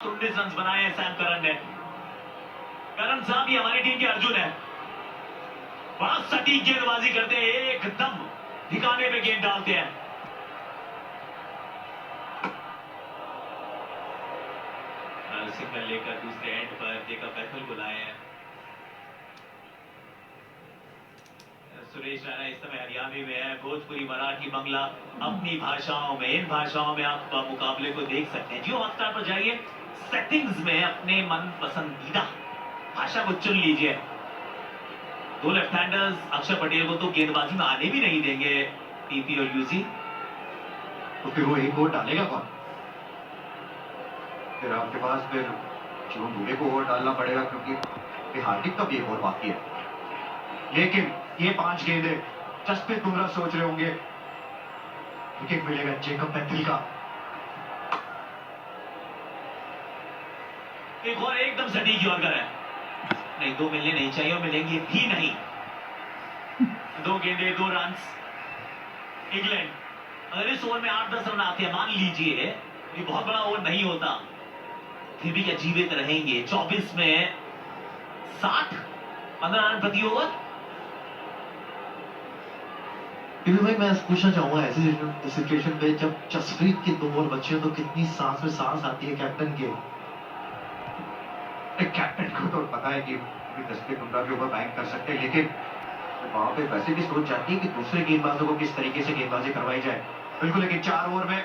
19 run बनाए हैं Sam Curran ने। करन साहब ही हमारी टीम के अर्जुन है, बड़ा सटीक गेंदबाजी करते हैं, एकदम ठिकाने पे गेंद डालते हैं। सिग्नल लेकर दूसरे एंड पर जेकब बैथल बुलाए हैं। सुरेश राणा इस समय हरियाणवी में है। भोजपुरी, मराठी, बंगला अपनी भाषाओं में, इन भाषाओं में आप मुकाबले को देख सकते हैं। जियो हॉटस्टार पर जाइए, सेटिंग्स में अपने मन पसंदीदा भाषा को चुन लीजिए। दो लेफ्ट हैंडर्स अक्षर पटेल को तो गेंदबाजी में आने भी नहीं देंगे पीपी और यूसी। तो फिर वो एक ओवर डालेगा कौन? फिर आपके पास फिर शिवम दुबे को ओवर डालना पड़ेगा, क्योंकि हार्दिक का भी एक ओवर बाकी है। लेकिन ये 5 गेंदें जसप्रीत बुमराह सोच रहे होंगे विकेट मिलेगा जेकब बैथल का। एक और एकदम सटीक यॉर्कर है। नहीं, 2 मिलने नहीं चाहिए और मिलेंगे भी नहीं। 2 गेंदे 2 रन। इंग्लैंड अगर इस ओवर में 8-10 रन आते हैं, मान लीजिए ये बहुत बड़ा ओवर नहीं होता, फिर भी क्या जीवित रहेंगे? 24 में 60-15 रन प्रति ओवर। भाई मैं पूछना चाहूंगा ऐसी सिचुएशन पे जब जसप्रीत के 2 ओवर बचे तो कितनी सांस में सांस आती है कैप्टन के? कैप्टन को तो पता है कि जसप्रीत बुमराह के ऊपर बैंक कर सकते हैं, लेकिन वहां पे वैसे भी सोच जाती है कि दूसरे गेंदबाजों को किस तरीके से गेंदबाजी करवाई जाए। बिल्कुल, लेकिन 4 ओवर में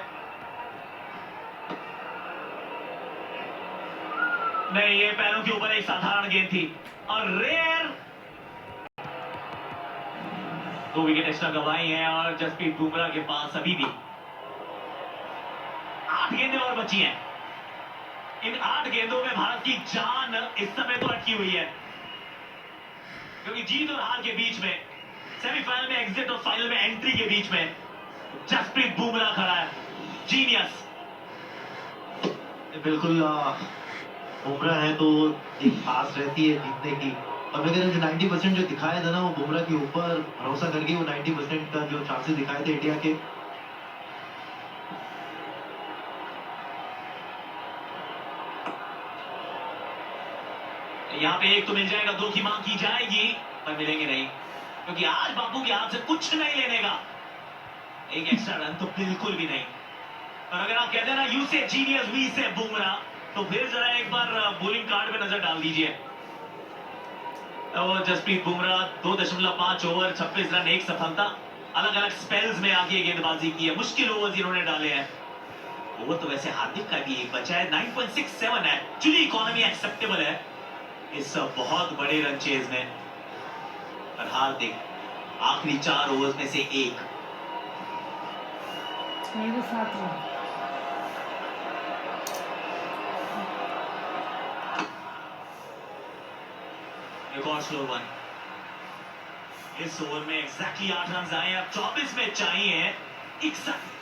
नहीं, ये पैरों के ऊपर एक साधारण गेंद थी और रेयर। 2 विकेट एक्स्ट्रा गंवाई हैं और जसप्रीत बुमराह के पास अभी भी 8 गेंदें और बची हैं। इन 8 गेंदों में भारत की जान इस समय तो अटकी हुई है, क्योंकि जीत और हार के बीच में, सेमीफाइनल में एग्जिट और फाइनल में एंट्री के बीच में जसप्रीत बुमराह खड़ा है। जीनियस। बिल्कुल, बुमराह है तो एक आस रहती है जीतने की। और मैं कह रहा हूँ जो 90% जो दिखाया था ना, वो बुमराह के ऊपर भरोसा करके वो 90% का जो चांसेस दिखाए थे इंडिया के। यहाँ पे 1 तो मिल जाएगा, 2 की मांग की जाएगी, पर मिलेंगे नहीं, क्योंकि आज बापू के हाथ से कुछ नहीं लेने का। एक एक्स्ट्रा रन तो बिल्कुल भी नहीं। और अगर आप कहते हैं ना यू से जीनियस, वी से बुमराह, तो फिर जरा एक बार बॉलिंग कार्ड पे नजर डाल दीजिए। तो जसप्रीत बुमराह 2.5 ओवर 26 रन 1 सफलता। अलग अलग स्पेल्स में आगे गेंदबाजी की है, मुश्किल ओवर्स इन्होंने डाले हैं। ओवर तो वैसे हार्दिक का भी एक बचा है, 9.67 है, चिली इकोनॉमी एक्सेप्टेबल है इस बहुत बड़े रन चेज में। और हार्दिक आखिरी 4 ओवर्स में से 1। मेरे साथ है। एक और स्लो वन। इस ओवर में एग्जैक्टली 8 रन आए। अब 24 में चाहिए 61।